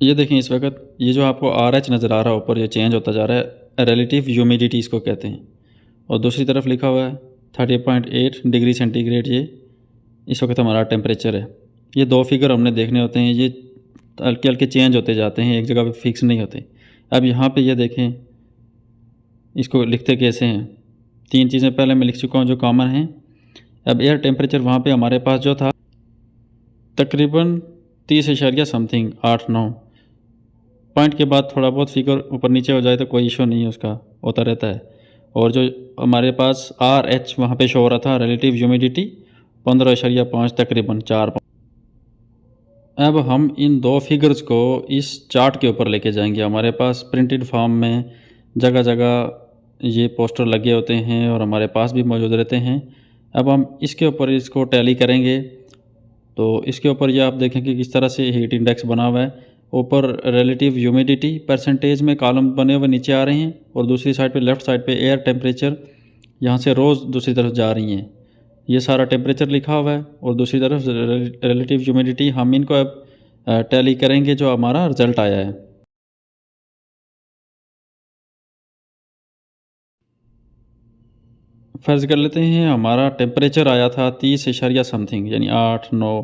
ये देखें इस वक्त ये जो आपको RH नज़र आ रहा है ऊपर, ये चेंज होता जा रहा है, रिलेटिव ह्यूमिडिटी इसको कहते हैं। और दूसरी तरफ लिखा हुआ है 30.8 डिग्री सेंटीग्रेड, ये इस वक्त हमारा टेम्परेचर है। ये दो फिगर हमने देखने होते हैं, ये हल्के हल्के चेंज होते जाते हैं, एक जगह पे फिक्स नहीं होते। अब यहाँ पे ये देखें इसको लिखते कैसे हैं। तीन चीज़ें पहले मैं लिख चुका हूँ जो कॉमन हैं। अब एयर टेम्परेचर वहाँ पे हमारे पास जो था तकरीबन 30 इशारिया समथिंग 8-9 पॉइंट के बाद थोड़ा बहुत फिगर ऊपर नीचे हो जाए तो कोई इशू नहीं है, उसका होता रहता है। और जो हमारे पास RH वहाँ पे शो हो रहा था रिलेटिव ह्यूमिडिटी 15.5 तकरीबन 4। अब हम इन दो फिगर्स को इस चार्ट के ऊपर लेके जाएंगे। हमारे पास प्रिंटेड फॉर्म में जगह जगह ये पोस्टर लगे होते हैं और हमारे पास भी मौजूद रहते हैं। अब हम इसके ऊपर इसको टैली करेंगे तो इसके ऊपर ये आप देखेंगे किस तरह से हीट इंडेक्स बना हुआ है। ऊपर रिलेटिव ह्यूमिडिटी परसेंटेज में कॉलम बने हुए नीचे आ रहे हैं और दूसरी साइड पे लेफ़्ट साइड पे एयर टेम्परेचर यहाँ से रोज़ दूसरी तरफ जा रही हैं। ये सारा टेम्परेचर लिखा हुआ है और दूसरी तरफ रिलेटिव ह्यूमिडिटी। हम इनको अब टैली करेंगे जो हमारा रिज़ल्ट आया है। फ़र्ज़ कर लेते हैं हमारा टेम्परेचर आया था 30 इशारिया समथिंग यानी 8-9,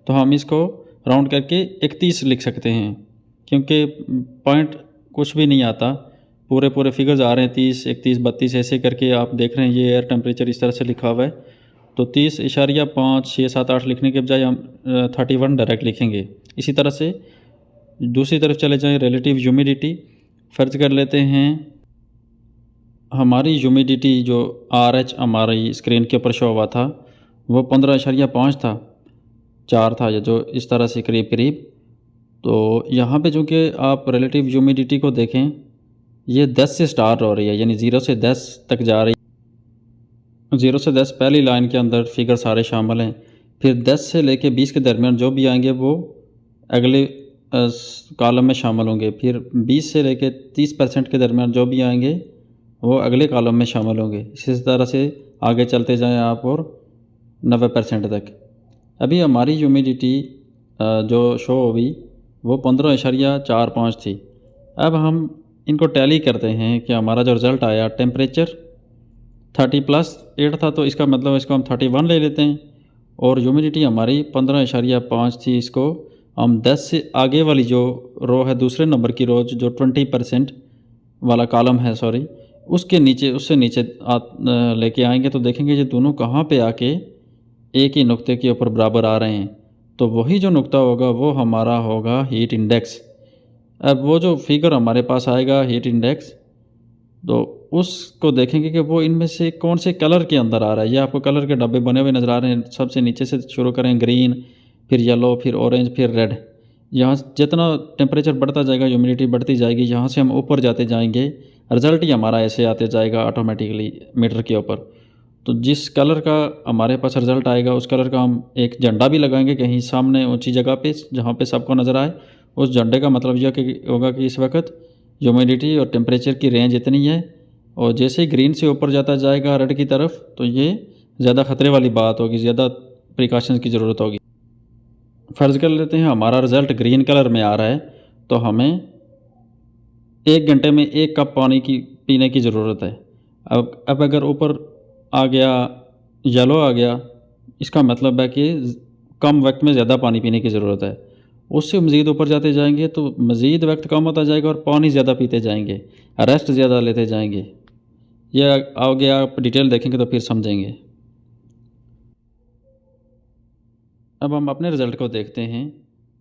तो हम इसको राउंड करके 31 लिख सकते हैं क्योंकि पॉइंट कुछ भी नहीं आता, पूरे पूरे फिगर्स आ रहे हैं 30, 31, 32 ऐसे करके आप देख रहे हैं। ये एयर टेम्परेचर इस तरह से लिखा हुआ है तो 30.5, 6, 7, 8 लिखने के बजाय हम 31 डायरेक्ट लिखेंगे। इसी तरह से दूसरी तरफ चले जाएँ रिलेटिव ह्यूमिडिटी। फ़र्ज़ कर लेते हैं हमारी ह्यूमिडिटी जो RH हमारी स्क्रीन के ऊपर शो हुआ था वो 15.5 था, 4 था ये जो इस तरह से करीब करीब। तो यहाँ पे चूँकि आप रिलेटिव ह्यूमिडिटी को देखें ये 10 से स्टार्ट हो रही है यानी 0 से 10 तक जा रही है। 0 से 10 पहली लाइन के अंदर फिगर सारे शामिल हैं। फिर 10 से लेके 20 के दरमियान जो भी आएंगे वो अगले कॉलम में शामिल होंगे। फिर 20 से लेके 30% के दरमियान जो भी आएंगे वो अगले कॉलम में शामिल होंगे। इसी तरह से आगे चलते जाएं आप और 90% तक। अभी हमारी ह्यूमिडिटी जो शो हुई वो 15.45 थी। अब हम इनको टैली करते हैं कि हमारा जो रिज़ल्ट आया टेम्परेचर 30+8 था तो इसका मतलब इसको हम 31 ले लेते हैं और ह्यूमिडिटी हमारी 15.5 थी। इसको हम 10 से आगे वाली जो रो है दूसरे नंबर की रो जो 20% वाला कॉलम है सॉरी, उसके नीचे उससे नीचे लेके आएंगे तो देखेंगे ये दोनों कहाँ पे आके एक ही नुक्ते के ऊपर बराबर आ रहे हैं। तो वही जो नुक्ता होगा वो हमारा होगा हीट इंडेक्स। अब वो जो फिगर हमारे पास आएगा हीट इंडेक्स तो उसको देखेंगे कि वो इनमें से कौन से कलर के अंदर आ रहा है। ये आपको कलर के डब्बे बने हुए नज़र आ रहे हैं। सबसे नीचे से शुरू करें ग्रीन, फिर येलो, फिर ऑरेंज, फिर रेड। यहाँ जितना टेम्परेचर बढ़ता जाएगा ह्यूमिडिटी बढ़ती जाएगी, यहाँ से हम ऊपर जाते जाएंगे, रिज़ल्ट ही हमारा ऐसे आते जाएगा ऑटोमेटिकली मीटर के ऊपर। तो जिस कलर का हमारे पास रिज़ल्ट आएगा उस कलर का हम एक झंडा भी लगाएंगे कहीं सामने ऊंची जगह पे जहाँ पे सबको नज़र आए। उस झंडे का मतलब यह होगा कि इस वक्त ह्यूमिडिटी और टेम्परेचर की रेंज इतनी है और जैसे ही ग्रीन से ऊपर जाता जाएगा रेड की तरफ तो ये ज़्यादा ख़तरे वाली बात होगी, ज़्यादा प्रिकॉशंस की ज़रूरत होगी। फ़र्ज़ कर लेते हैं हमारा रिज़ल्ट ग्रीन कलर में आ रहा है तो हमें 1 घंटे में 1 कप पानी की पीने की ज़रूरत है। अब अगर ऊपर आ गया येलो आ गया, इसका मतलब है कि कम वक्त में ज़्यादा पानी पीने की ज़रूरत है। उससे मज़ीद ऊपर जाते जाएंगे तो मज़ीद वक्त कम होता जाएगा और पानी ज़्यादा पीते जाएंगे, रेस्ट ज़्यादा लेते जाएंगे। यह आगे आप डिटेल देखेंगे तो फिर समझेंगे। अब हम अपने रिज़ल्ट को देखते हैं।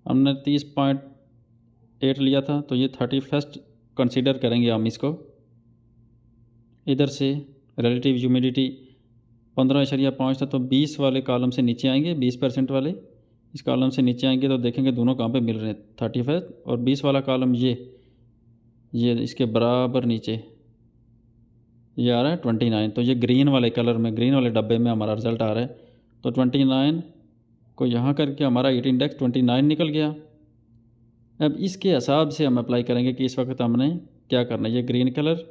हमने 30.8 लिया था तो ये 31 कंसीडर करेंगे हम इसको। इधर से रिलेटिव ह्यूमिडिटी 15.5 था तो 20 वाले कॉलम से नीचे आएंगे, 20% वाले इस कॉलम से नीचे आएंगे तो देखेंगे दोनों कहाँ पे मिल रहे हैं 35 और 20 वाला कॉलम ये इसके बराबर नीचे ये आ रहा है 29। तो ये ग्रीन वाले कलर में ग्रीन वाले डब्बे में हमारा रिज़ल्ट आ रहा है। तो 29 को यहाँ करके हमारा हीट इंडेक्स 29 निकल गया। अब इसके हिसाब से हम अप्लाई करेंगे कि इस वक्त हमने क्या करना है। ये ग्रीन कलर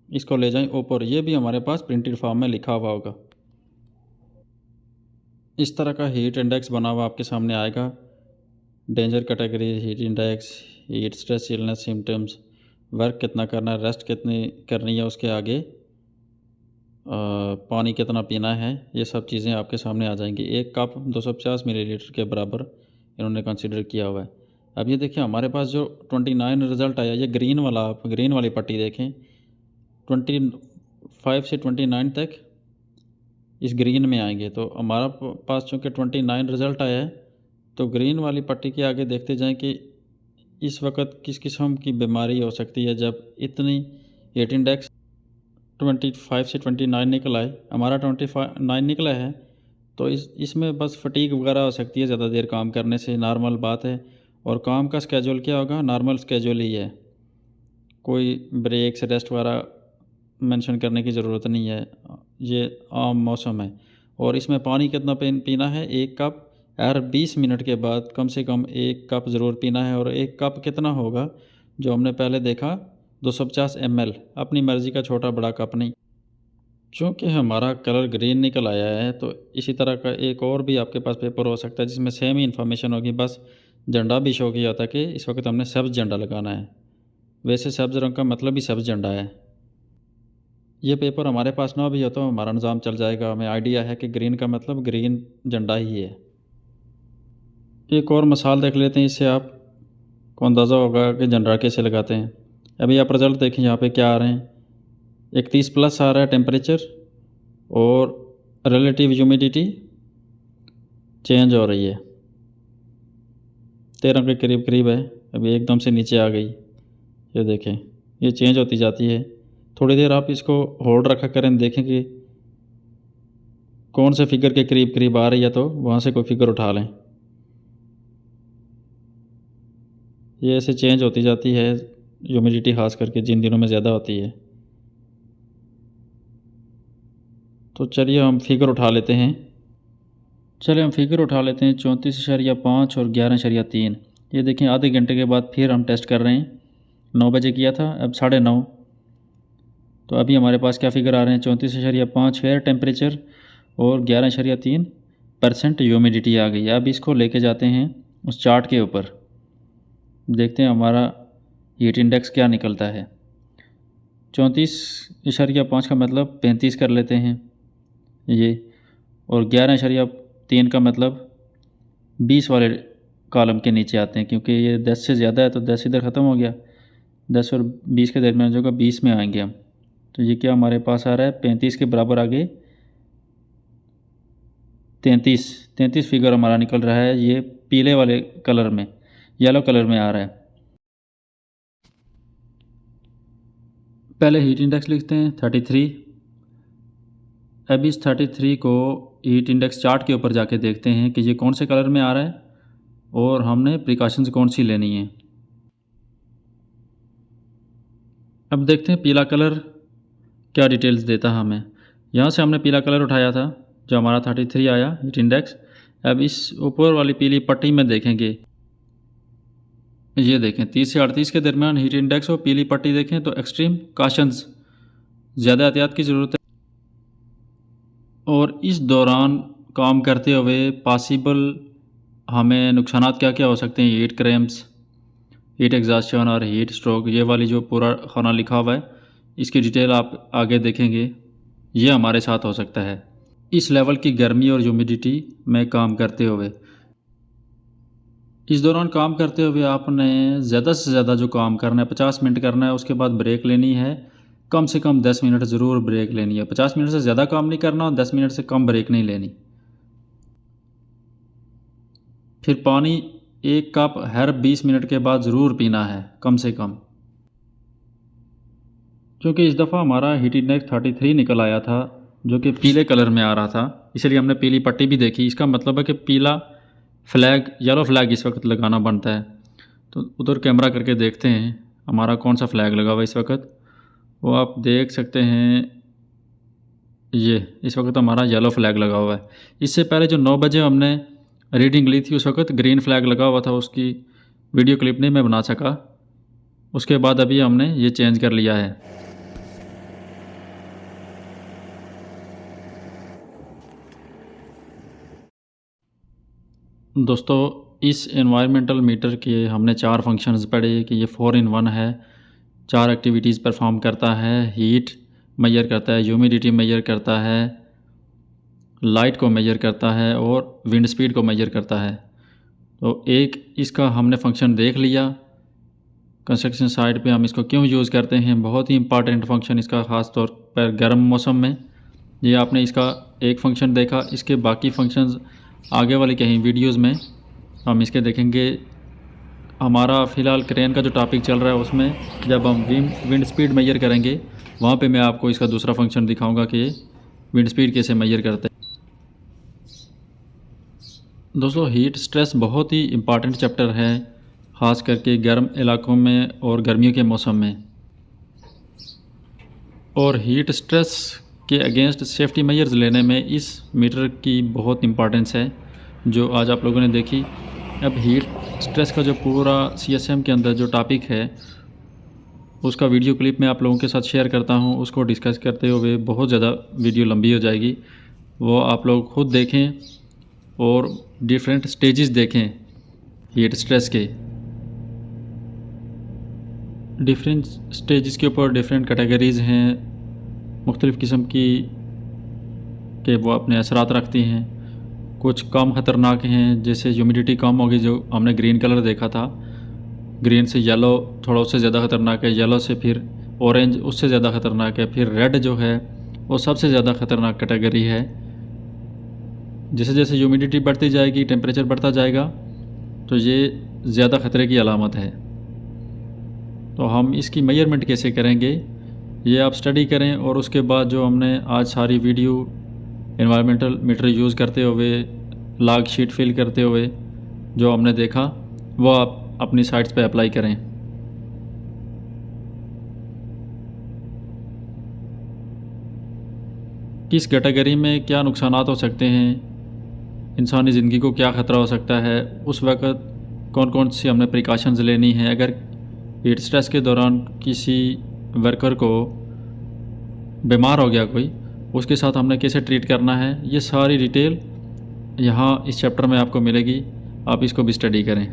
इसको ले जाएं ऊपर, ये भी हमारे पास प्रिंटेड फॉर्म में लिखा हुआ होगा। इस तरह का हीट इंडेक्स बना हुआ आपके सामने आएगा। Danger category, heat index, heat stress, illness symptoms, work कितना करना है, रेस्ट कितनी करनी है, उसके आगे पानी कितना पीना है, ये सब चीज़ें आपके सामने आ जाएंगी। एक कप 250 मिलीलीटर के बराबर इन्होंने कंसिडर किया हुआ है। अब ये देखिए हमारे पास जो 29 रिज़ल्ट आया, ये ग्रीन वाला, आप ग्रीन वाली पट्टी देखें, 25 से 29 तक इस ग्रीन में आएंगे। तो हमारा पास चूँकि 29 रिज़ल्ट आया है, तो ग्रीन वाली पट्टी के आगे देखते जाएं कि इस वक्त किस किस्म की बीमारी हो सकती है। जब इतनी हीट इंडेक्स 25 से 29 निकला है, हमारा 29 निकला है, तो इसमें बस फटीग वगैरह हो सकती है ज़्यादा देर काम करने से, नॉर्मल बात है। और काम का स्केड्यूल क्या होगा, नॉर्मल स्केड्यूल ही है, कोई ब्रेक्स रेस्ट वगैरह मेंशन करने की ज़रूरत नहीं है, ये आम मौसम है। और इसमें पानी कितना पीना है, एक कप हर 20 मिनट के बाद कम से कम एक कप ज़रूर पीना है। और एक कप कितना होगा, जो हमने पहले देखा 250 ml, अपनी मर्ज़ी का छोटा बड़ा कप नहीं। चूँकि हमारा कलर ग्रीन निकल आया है, तो इसी तरह का एक और भी आपके पास पेपर हो सकता है जिसमें सेम ही इन्फॉर्मेशन होगी, बस झंडा भी शो किया था कि इस वक्त हमने सब्ज़ झंडा लगाना है। वैसे सब्ज़ रंग का मतलब ही सब्ज़ झंडा है। ये पेपर हमारे पास ना भी हो तो हमारा निज़ाम चल जाएगा, हमें आइडिया है कि ग्रीन का मतलब ग्रीन झंडा ही है। एक और मिसाल देख लेते हैं, इससे आपको अंदाज़ा होगा कि झंडा कैसे लगाते हैं। अभी आप रिज़ल्ट देखें, यहाँ पे क्या आ रहे हैं, 31+ आ रहा है टेम्परेचर, और रिलेटिव ह्यूमिडिटी चेंज हो रही है, 13 के करीब करीब है। अभी एकदम से नीचे आ गई, ये देखें, ये चेंज होती जाती है। थोड़ी देर आप इसको होल्ड रखा करें, देखें कि कौन से फिगर के करीब करीब आ रही है, तो वहाँ से कोई फिगर उठा लें। ये ऐसे चेंज होती जाती है, ह्यूमिडिटी खास करके जिन दिनों में ज़्यादा होती है। तो चलिए हम फिगर उठा लेते हैं। चलिए हम फिगर उठा लेते हैं, 34.5 और 11.3। ये देखें आधे घंटे के बाद फिर हम टेस्ट कर रहे हैं। 9 बजे किया था, अब 9:30। तो अभी हमारे पास क्या फिगर आ रहे हैं, 34.5 एयर टेम्परेचर और 11.3% ह्यूमिडिटी आ गई है। अब इसको लेके जाते हैं उस चार्ट के ऊपर, देखते हैं हमारा हीट इंडेक्स क्या निकलता है। 34.5 का मतलब 35 कर लेते हैं ये, और 11.3 का मतलब 20 वाले कॉलम के नीचे आते हैं, क्योंकि ये 10 से ज़्यादा है तो 10 इधर ख़त्म हो गया, 10 और 20 के दरमियान जो 20 में आएंगे हम। तो ये क्या हमारे पास आ रहा है, 35 के बराबर आगे 33 फिगर हमारा निकल रहा है। ये पीले वाले कलर में, येलो कलर में आ रहा है। पहले हीट इंडेक्स लिखते हैं 33। अब इस 33 को हीट इंडेक्स चार्ट के ऊपर जाके देखते हैं कि ये कौन से कलर में आ रहा है और हमने प्रिकॉशंस कौन सी लेनी है। अब देखते हैं पीला कलर क्या डिटेल्स देता है हमें। यहाँ से हमने पीला कलर उठाया था, जो हमारा 33 आया हीट इंडेक्स। अब इस ऊपर वाली पीली पट्टी में देखेंगे, ये देखें 30 से 38 के दरमियान हीट इंडेक्स और पीली पट्टी देखें तो एक्सट्रीम काशंस, ज़्यादा एहतियात की ज़रूरत है। और इस दौरान काम करते हुए पॉसिबल हमें नुकसानात क्या क्या हो सकते हैं, हीट क्रैम्प्स, हीट एग्जॉस्शन और हीट स्ट्रोक। ये वाली जो पूरा खाना लिखा हुआ है, इसकी डिटेल आप आगे देखेंगे, ये हमारे साथ हो सकता है इस लेवल की गर्मी और ह्यूमिडिटी में काम करते हुए। इस दौरान काम करते हुए आपने ज़्यादा से ज़्यादा जो काम करना है 50 मिनट करना है, उसके बाद ब्रेक लेनी है, कम से कम 10 मिनट ज़रूर ब्रेक लेनी है। 50 मिनट से ज़्यादा काम नहीं करना और 10 मिनट से कम ब्रेक नहीं लेनी। फिर पानी एक कप हर 20 मिनट के बाद ज़रूर पीना है कम से कम। क्योंकि इस दफ़ा हमारा हीट इंडेक्स 33 निकल आया था, जो कि पीले कलर में आ रहा था, इसलिए हमने पीली पट्टी भी देखी। इसका मतलब है कि पीला फ्लैग, येलो फ्लैग इस वक्त लगाना बनता है। तो उधर कैमरा करके देखते हैं हमारा कौन सा फ्लैग लगा हुआ है इस वक्त। वो आप देख सकते हैं, ये इस वक्त हमारा येलो फ्लैग लगा हुआ है। इससे पहले जो 9 बजे हमने रीडिंग ली थी, उस वक्त ग्रीन फ्लैग लगा हुआ था, उसकी वीडियो क्लिप नहीं मैं बना सका। उसके बाद अभी हमने ये चेंज कर लिया है। दोस्तों इस एनवायरमेंटल मीटर के हमने 4 फंक्शंस पढ़े कि ये 4 in 1 है, 4 एक्टिविटीज़ परफॉर्म करता है। हीट मेजर करता है, ह्यूमिडिटी मेजर करता है, लाइट को मेजर करता है और विंड स्पीड को मेजर करता है। तो एक इसका हमने फंक्शन देख लिया। कंस्ट्रक्शन साइट पे हम इसको क्यों यूज़ करते हैं, बहुत ही इंपॉर्टेंट फंक्शन इसका, ख़ास तौर पर गर्म मौसम में। ये आपने इसका एक फंक्शन देखा, इसके बाकी फंक्शंस आगे वाली कहीं वीडियोस में हम इसके देखेंगे। हमारा फ़िलहाल क्रेन का जो टॉपिक चल रहा है उसमें जब हम विंड स्पीड मेजर करेंगे वहाँ पे मैं आपको इसका दूसरा फंक्शन दिखाऊंगा कि विंड स्पीड कैसे मेजर करते हैं। दोस्तों, हीट स्ट्रेस बहुत ही इम्पॉर्टेंट चैप्टर है, ख़ास करके गर्म इलाकों में और गर्मियों के मौसम में। और हीट स्ट्रेस के अगेंस्ट सेफ्टी मेजर्स लेने में इस मीटर की बहुत इम्पॉर्टेंस है, जो आज आप लोगों ने देखी। अब हीट स्ट्रेस का जो पूरा CSM के अंदर जो टॉपिक है उसका वीडियो क्लिप मैं आप लोगों के साथ शेयर करता हूं, उसको डिस्कस करते हुए बहुत ज़्यादा वीडियो लंबी हो जाएगी। वो आप लोग खुद देखें और डिफरेंट स्टेजेस देखें हीट स्ट्रेस के। डिफरेंट स्टेजेस के ऊपर डिफरेंट कैटेगरीज़ हैं, मुख्तलिफ़ किस्म की के वो अपने असरात रखती हैं। कुछ कम ख़तरनाक हैं, जैसे ह्यूमिडिटी कम होगी, जो हमने ग्रीन कलर देखा था, ग्रीन से येलो थोड़ा उससे ज़्यादा ख़तरनाक है, येलो से फिर ऑरेंज उससे ज़्यादा ख़तरनाक है, फिर रेड जो है वो सबसे ज़्यादा ख़तरनाक कैटेगरी है। जैसे जैसे ह्यूमिडिटी बढ़ती जाएगी, टेम्परेचर बढ़ता जाएगा, तो ये ज़्यादा ख़तरे की अलामत है। तो हम इसकी मेजरमेंट कैसे करेंगे ये आप स्टडी करें, और उसके बाद जो हमने आज सारी वीडियो एनवायरमेंटल मीटर यूज़ करते हुए, लॉग शीट फिल करते हुए जो हमने देखा, वो आप अपनी साइट्स पे अप्लाई करें। किस कैटेगरी में क्या नुकसानात हो सकते हैं, इंसानी ज़िंदगी को क्या ख़तरा हो सकता है, उस वक़्त कौन कौन सी हमने प्रिकॉशंस लेनी है। अगर हीट स्ट्रेस के दौरान किसी वर्कर को बीमार हो गया कोई, उसके साथ हमने कैसे ट्रीट करना है, ये सारी डिटेल यहाँ इस चैप्टर में आपको मिलेगी। आप इसको भी स्टडी करें।